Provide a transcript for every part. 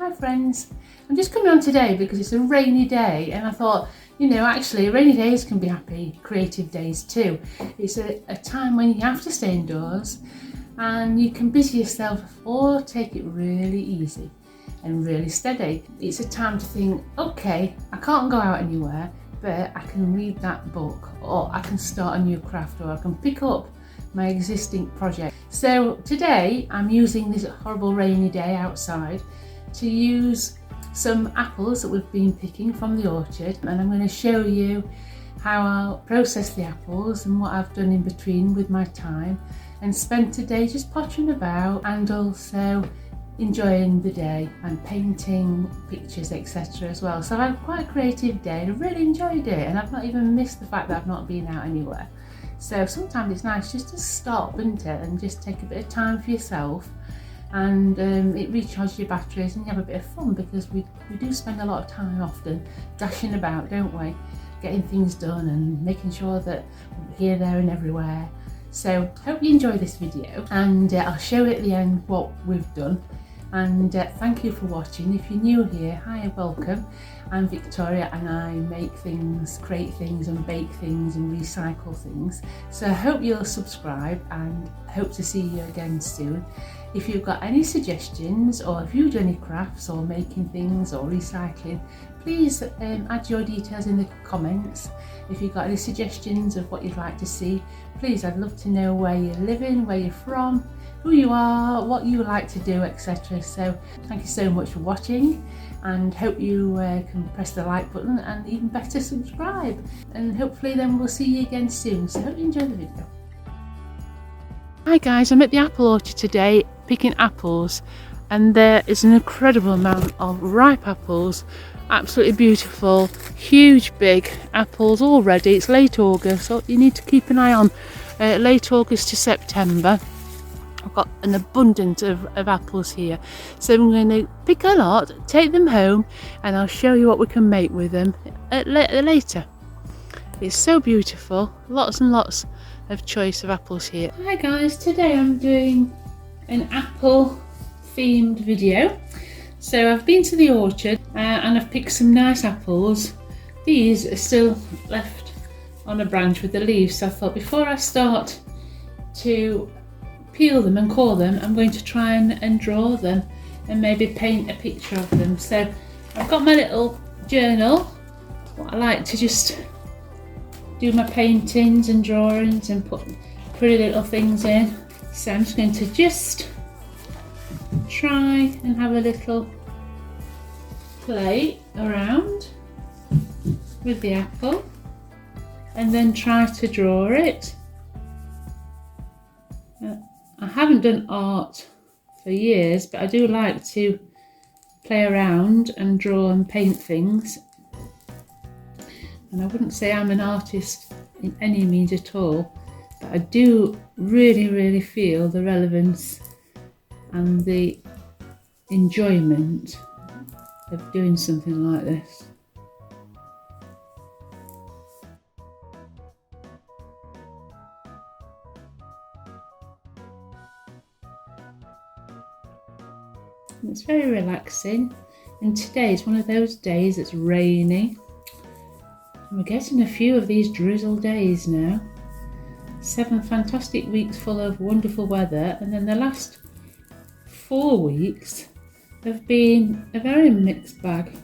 Hi friends, I'm just coming on today because it's a rainy day and I thought, you know, actually rainy days can be happy, creative days too. It's a time when you have to stay indoors and you can busy yourself or take it really easy and really steady. It's a time to think, okay, I can't go out anywhere, but I can read that book, or I can start a new craft, or I can pick up my existing project. So today I'm using this horrible rainy day outside to use some apples that we've been picking from the orchard, and I'm going to show you how I'll process the apples and what I've done in between with my time, and spend today just pottering about and also enjoying the day and painting pictures, etc. as well. So I've had quite a creative day and I really enjoyed it, and I've not even missed the fact that I've not been out anywhere. So sometimes it's nice just to stop, isn't it, and just take a bit of time for yourself, and it recharges your batteries and you have a bit of fun, because we do spend a lot of time often dashing about, don't we, getting things done and making sure that we're here, there and everywhere. So hope you enjoy this video, and I'll show at the end what we've done. And thank you for watching. If you're new here, hi, welcome. I'm Victoria and I make things, create things and bake things and recycle things. So I hope you'll subscribe and hope to see you again soon. If you've got any suggestions, or if you do any crafts or making things or recycling, please add your details in the comments. If you've got any suggestions of what you'd like to see, please, I'd love to know where you're living, where you're from, who you are, what you like to do, etc. So thank you so much for watching, and hope you can press the like button, and even better, subscribe, and hopefully then we'll see you again soon. So hope you enjoy the video. Hi guys, I'm at the apple orchard today picking apples, and there is an incredible amount of ripe apples, absolutely beautiful, huge big apples already. It's late August, so you need to keep an eye on late August to September. I've got an abundance of apples here, so I'm going to pick a lot, take them home, and I'll show you what we can make with them later. It's so beautiful, lots and lots of choice of apples here. Hi guys, today I'm doing an apple themed video. So I've been to the orchard and I've picked some nice apples. These are still left on a branch with the leaves, so I thought before I start to peel them and core them, I'm going to try and draw them and maybe paint a picture of them. So I've got my little journal, what I like to just do my paintings and drawings and put pretty little things in. So I'm just going to just try and have a little play around with the apple and then try to draw it. I haven't done art for years, but I do like to play around and draw and paint things. And I wouldn't say I'm an artist in any means at all, but I do really feel the relevance and the enjoyment of doing something like this. And it's very relaxing, and today is one of those days that's rainy. We're getting a few of these drizzle days now. 7 fantastic weeks full of wonderful weather, and then the last 4 weeks have been a very mixed bag.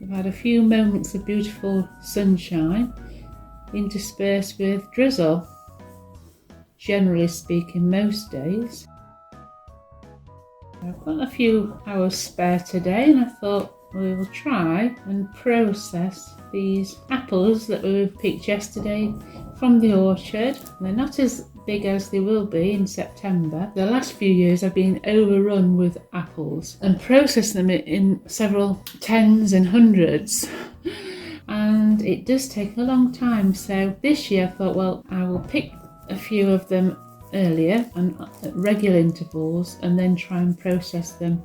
We've had a few moments of beautiful sunshine interspersed with drizzle, generally speaking most days. I've got a few hours spare today, and I thought we will try and process these apples that we picked yesterday from the orchard. They're not as big as they will be in September. The last few years I've been overrun with apples and processed them in several tens and hundreds, and it does take a long time. So this year I thought, well, I will pick a few of them earlier and at regular intervals, and then try and process them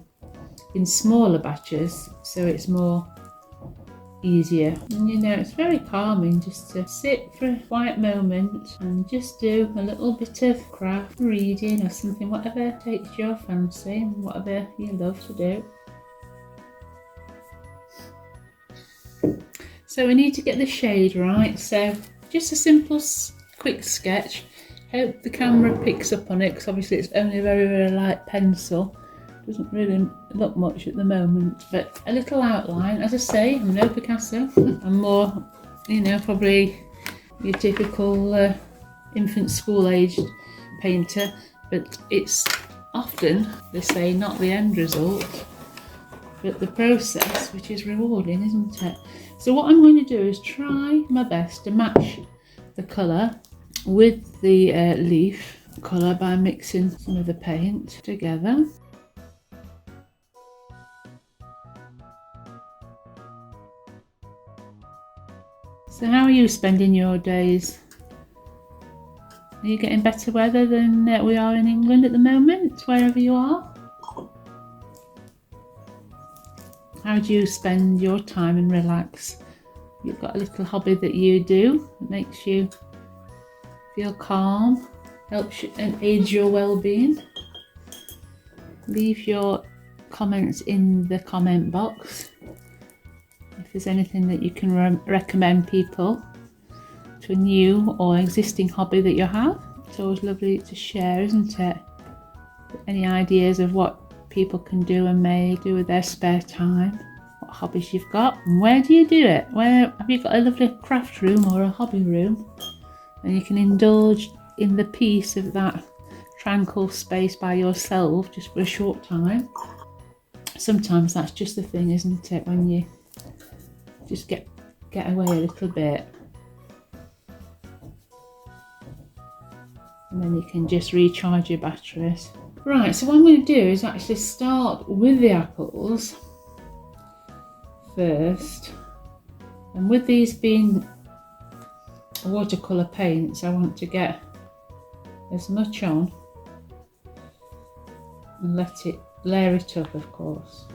in smaller batches so it's more easier. And you know, it's very calming just to sit for a quiet moment and just do a little bit of craft, reading or something, whatever takes your fancy and whatever you love to do. So we need to get the shade right, so just a simple quick sketch. Hope the camera picks up on it, because obviously it's only a very, very light pencil. Doesn't really look much at the moment, but a little outline. As I say, I'm no Picasso. I'm more, you know, probably your typical infant school aged painter, but it's often, they say, not the end result, but the process, which is rewarding, isn't it? So what I'm going to do is try my best to match the colour with the leaf colour by mixing some of the paint together. So how are you spending your days? Are you getting better weather than we are in England at the moment, wherever you are? How do you spend your time and relax? You've got a little hobby that you do that makes you feel calm, helps you and aids your well-being. Leave your comments in the comment box if there's anything that you can recommend people to a new or existing hobby that you have. It's always lovely to share, isn't it? Any ideas of what people can do and may do with their spare time, what hobbies you've got, and where do you do it? Where have you got a lovely craft room or a hobby room, and you can indulge in the peace of that tranquil space by yourself just for a short time? Sometimes that's just the thing, isn't it, when you just get away a little bit, and then you can just recharge your batteries. Right, so what I'm going to do is actually start with the apples first, and with these being watercolour paints, I want to get as much on and let it layer it up, of course.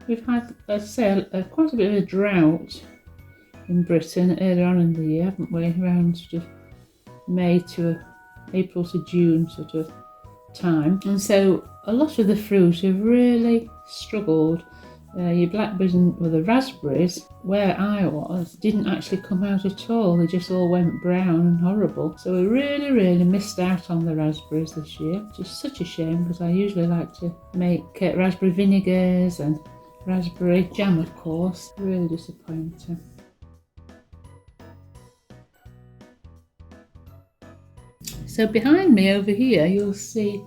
We've had, let's say, quite a bit of a drought in Britain earlier on in the year, haven't we? Around sort of May to April to June sort of time. And so a lot of the fruit have really struggled. Your blackberries and the raspberries, where I was, didn't actually come out at all. They just all went brown and horrible. So we really, really missed out on the raspberries this year, which is such a shame, because I usually like to make raspberry vinegars and raspberry jam, of course. Really disappointing. So behind me over here, you'll see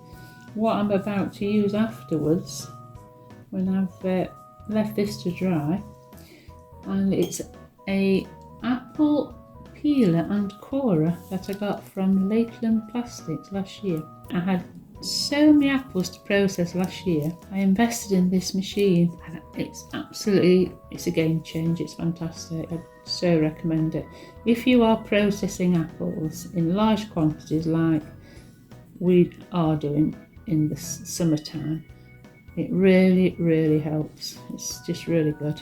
what I'm about to use afterwards when I've left this to dry, and it's a apple peeler and corer that I got from Lakeland Plastics last year. I had so many apples to process last year. I invested in this machine, and it's a game changer. It's fantastic. I so recommend it. If you are processing apples in large quantities like we are doing in the summertime, it really, really helps. It's just really good.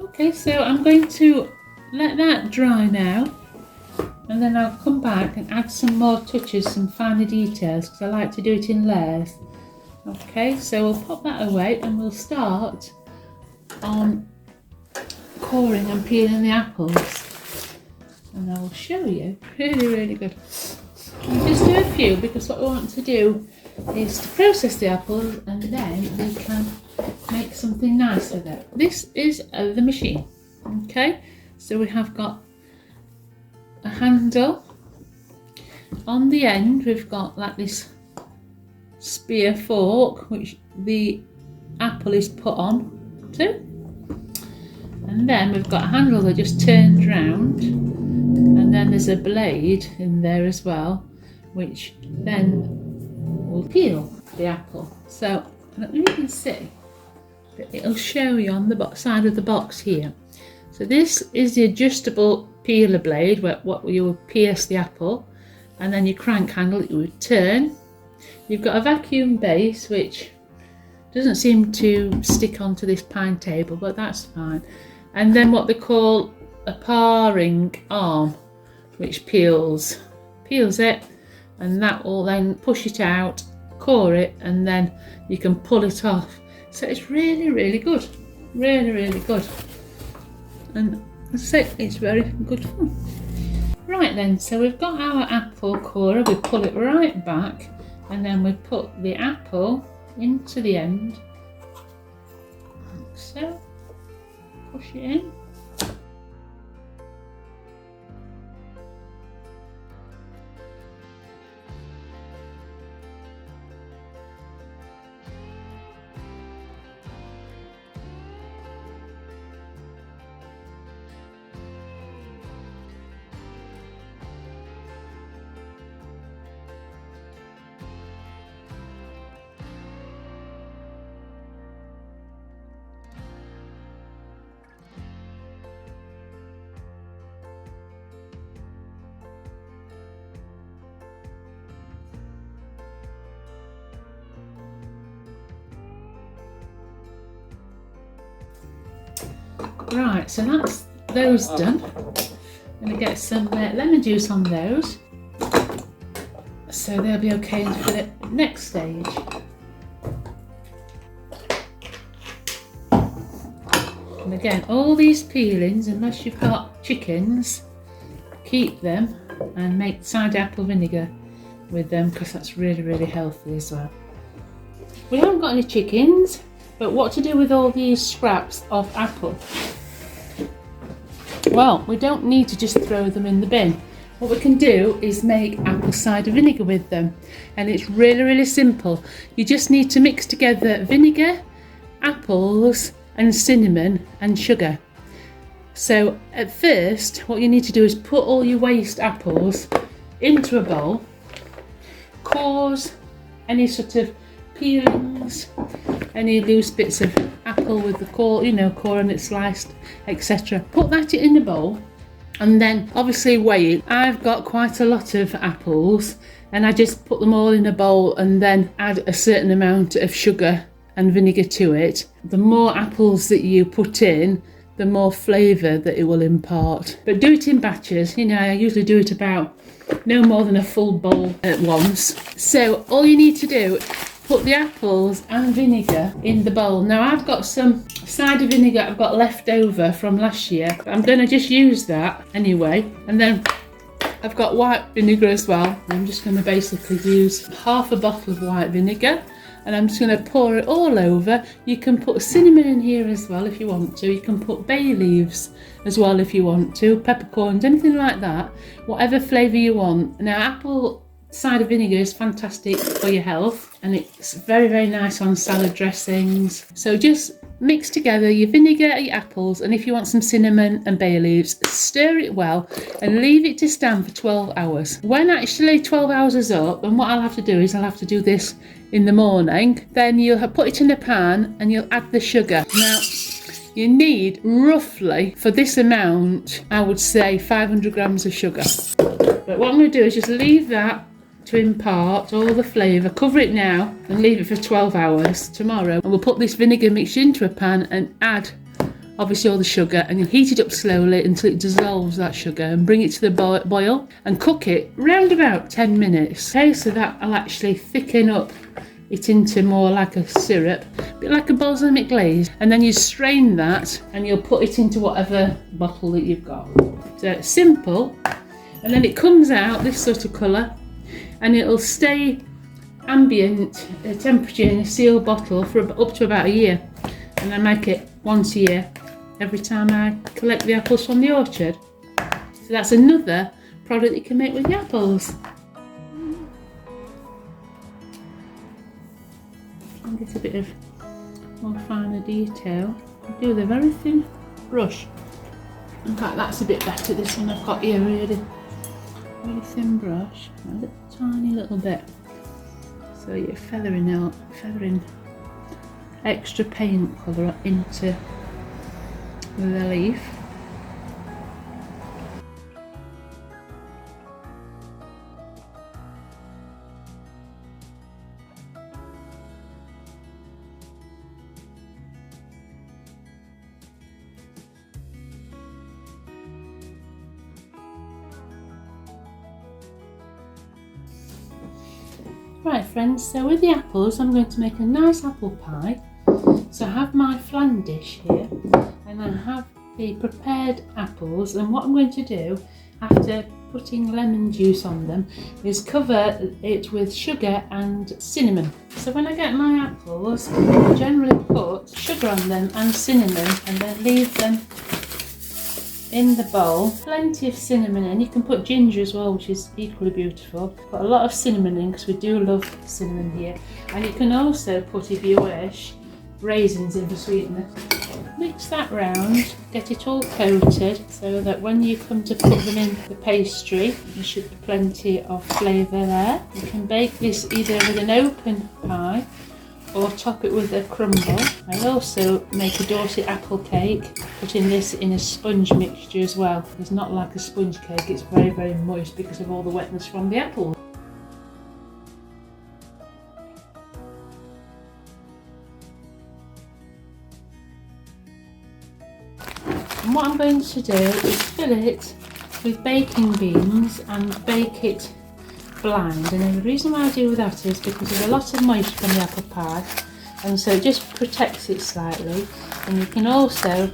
Okay, so I'm going to let that dry now, and then I'll come back and add some more touches, some finer details, because I like to do it in layers. Okay, so we'll pop that away and we'll start on coring and peeling the apples, and I will show you. Really, really good. I'll just do a few, because what we want to do is to process the apples, and then we can make something nice with it. This is the machine. Okay, so we have got a handle. On the end we've got like this spear fork, which the apple is put on to, and then we've got a handle that just turns round, and then there's a blade in there as well, which then will peel the apple. So you can see that it'll show you on the side of the box here. So this is the adjustable peeler blade, what you would pierce the apple, and then your crank handle that you would turn. You've got a vacuum base, which doesn't seem to stick onto this pine table, but that's fine. And then what they call a paring arm which peels it, and that will then push it out, core it, and then you can pull it off. So it's really, really good, really, really good. And as I say, it's very good fun. Right then, so we've got our apple corer. We pull it right back, and then we put the apple into the end, like so. Push it in. Right, so that's those done. I'm going to get some lemon juice on those, so they'll be okay for the next stage. And again, all these peelings, unless you've got chickens, keep them and make cider apple vinegar with them, because that's really, really healthy as well. We haven't got any chickens, but what to do with all these scraps of apple? Well, we don't need to just throw them in the bin. What we can do is make apple cider vinegar with them, and it's really, really simple. You just need to mix together vinegar, apples and cinnamon and sugar. So at first what you need to do is put all your waste apples into a bowl, cause any sort of peelings, any loose bits of apple with the core, core and it's sliced, etc. Put that in the bowl, and then obviously weigh it. I've got quite a lot of apples, and I just put them all in a bowl and then add a certain amount of sugar and vinegar to it. The more apples that you put in, the more flavour that it will impart. But do it in batches. I usually do it about no more than a full bowl at once. So all you need to do, put the apples and vinegar in the bowl. Now I've got some cider vinegar I've got left over from last year, but I'm going to just use that anyway. And then I've got white vinegar as well. I'm just going to basically use half a bottle of white vinegar, and I'm just going to pour it all over. You can put cinnamon in here as well if you want to. You can put bay leaves as well if you want to, peppercorns, anything like that, whatever flavour you want. Now apple cider vinegar is fantastic for your health, and it's very, very nice on salad dressings. So just mix together your vinegar, your apples, and if you want some cinnamon and bay leaves, stir it well and leave it to stand for 12 hours. When actually 12 hours is up, and what I'll have to do is I'll have to do this in the morning, then you'll put it in a pan and you'll add the sugar. Now you need roughly, for this amount, I would say 500 grams of sugar. But what I'm going to do is just leave that to impart all the flavour. Cover it now and leave it for 12 hours. Tomorrow and we'll put this vinegar mixture into a pan and add obviously all the sugar, and you'll heat it up slowly until it dissolves that sugar, and bring it to the boil and cook it round about 10 minutes. Okay, so that'll actually thicken up it into more like a syrup, a bit like a balsamic glaze, and then you strain that and you'll put it into whatever bottle that you've got. So it's simple, and then it comes out this sort of colour, and it'll stay ambient temperature in a sealed bottle for up to about a year. And I make it once a year, every time I collect the apples from the orchard. So that's another product you can make with the apples. And get a bit of more finer detail. I do with a very thin brush. In fact, that's a bit better, this one I've got here, really thin brush, a tiny little bit. So you're feathering extra paint colour into the leaf. Right friends, so with the apples I'm going to make a nice apple pie. So I have my flan dish here and I have the prepared apples, and what I'm going to do after putting lemon juice on them is cover it with sugar and cinnamon. So when I get my apples, I generally put sugar on them and cinnamon and then leave them in the bowl. Plenty of cinnamon in. You can put ginger as well, which is equally beautiful. Put a lot of cinnamon in because we do love cinnamon here. And you can also put, if you wish, raisins in for sweetness. Mix that round, get it all coated so that when you come to put them in the pastry, there should be plenty of flavour there. You can bake this either with an open pie or top it with a crumble. I also make a Dorset apple cake, putting this in a sponge mixture as well. It's not like a sponge cake, it's very, very moist because of all the wetness from the apple. And what I'm going to do is fill it with baking beans and bake it blind. And the reason why I do that is because there's a lot of moisture from the apple pie, and so it just protects it slightly. And you can also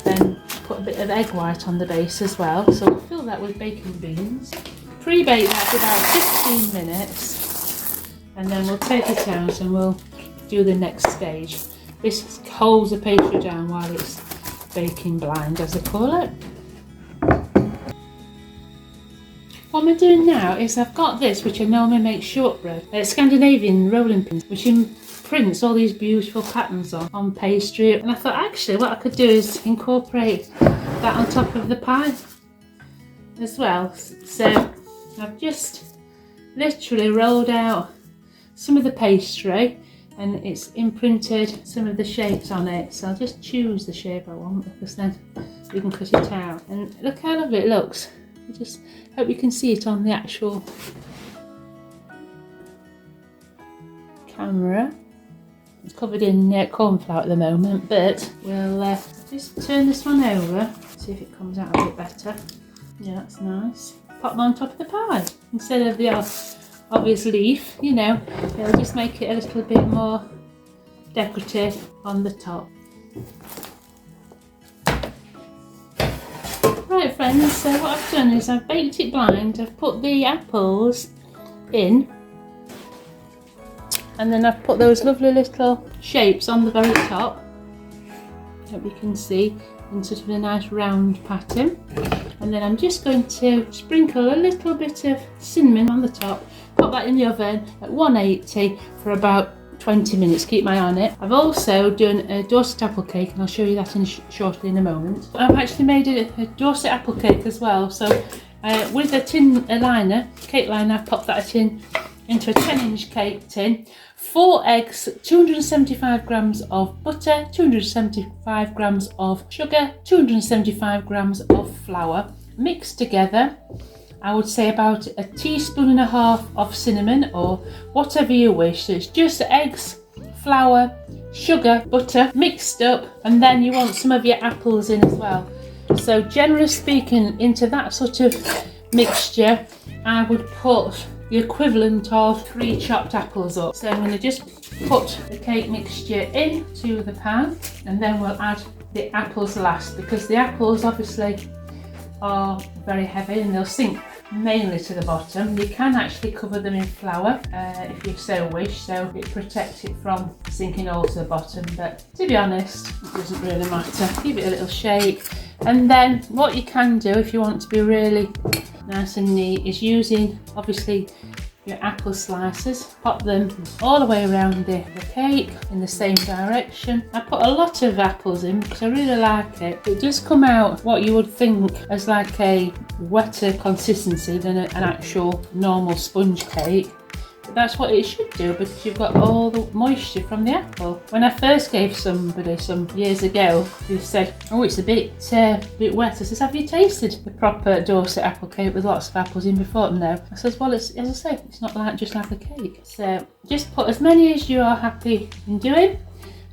then put a bit of egg white on the base as well. So we'll fill that with baking beans. Pre-bake that for about 15 minutes and then we'll take it out and we'll do the next stage. This holds the pastry down while it's baking blind, as they call it. What I'm doing now is I've got this, which I normally make shortbread, Scandinavian rolling pins, which imprints all these beautiful patterns on pastry. And I thought actually what I could do is incorporate that on top of the pie as well. So I've just literally rolled out some of the pastry and it's imprinted some of the shapes on it. So I'll just choose the shape I want because then we can cut it out. And look how lovely it looks. I just hope you can see it on the actual camera. It's covered in corn flour at the moment, but we'll just turn this one over, see if it comes out a bit better. Yeah, that's nice. Pop them on top of the pie instead of the obvious leaf, you know, it'll just make it a little bit more decorative on the top. Right friends, so what I've done is I've baked it blind, I've put the apples in and then I've put those lovely little shapes on the very top. Hope you can see in sort of a nice round pattern. And then I'm just going to sprinkle a little bit of cinnamon on the top, put that in the oven at 180 for about 20 minutes, keep my eye on it. I've also done a Dorset apple cake and I'll show you that shortly in a moment. I've actually made a Dorset apple cake as well. So with a tin liner, cake liner, I've popped that into a 10-inch cake tin. 4 eggs, 275 grams of butter, 275 grams of sugar, 275 grams of flour. Mixed together, I would say about a teaspoon and a half of cinnamon or whatever you wish. So it's just eggs, flour, sugar, butter mixed up, and then you want some of your apples in as well. So generally speaking, into that sort of mixture I would put the equivalent of 3 chopped apples up. So I'm going to just put the cake mixture into the pan and then we'll add the apples last, because the apples obviously are very heavy and they'll sink mainly to the bottom. You can actually cover them in flour if you so wish, so it protects it from sinking all to the bottom, but to be honest it doesn't really matter. Give it a little shake, and then what you can do if you want to be really nice and neat is using obviously your apple slices, pop them all the way around the cake in the same direction. I put a lot of apples in because I really like it. It does come out what you would think as like a wetter consistency than an actual normal sponge cake. But that's what it should do because you've got all the moisture from the apple. When I first gave somebody some years ago, they said, oh, it's a bit wet. I says, have you tasted the proper Dorset apple cake with lots of apples in before? No. I says, well, it's, as I say, it's not like just like a cake. So just put as many as you are happy in doing.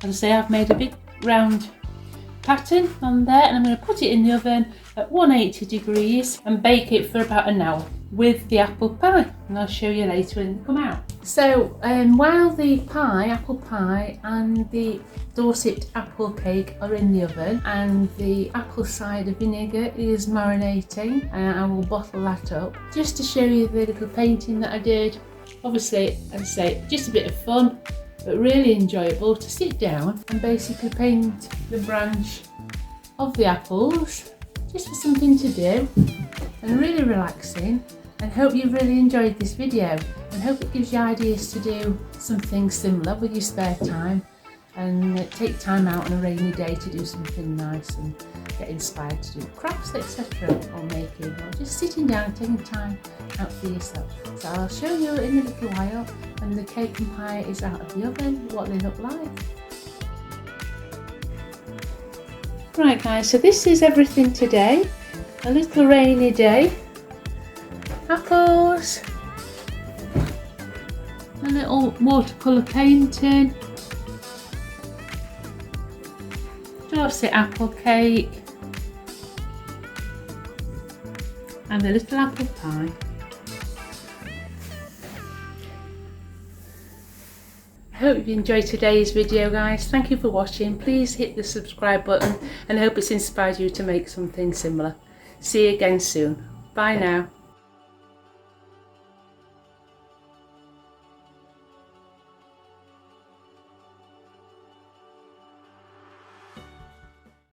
As I say, I've made a big round pattern on there and I'm going to put it in the oven at 180 degrees and bake it for about an hour. with the apple pie, and I'll show you later when they come out. So while the apple pie and the Dorset apple cake are in the oven and the apple cider vinegar is marinating, I will bottle that up just to show you the little painting that I did. Obviously, as I say, just a bit of fun, but really enjoyable to sit down and basically paint the branch of the apples, just for something to do and really relaxing. And hope you've really enjoyed this video, and hope it gives you ideas to do something similar with your spare time, and take time out on a rainy day to do something nice and get inspired to do crafts, etc., or making, or just sitting down and taking time out for yourself. So I'll show you in a little while when the cake and pie is out of the oven what they look like. Right guys, so this is everything today. A little rainy day. Apples, a little watercolour painting, Dorset apple cake, and a little apple pie. I hope you enjoyed today's video guys. Thank you for watching. Please hit the subscribe button, and I hope it's inspired you to make something similar. See you again soon. Bye now.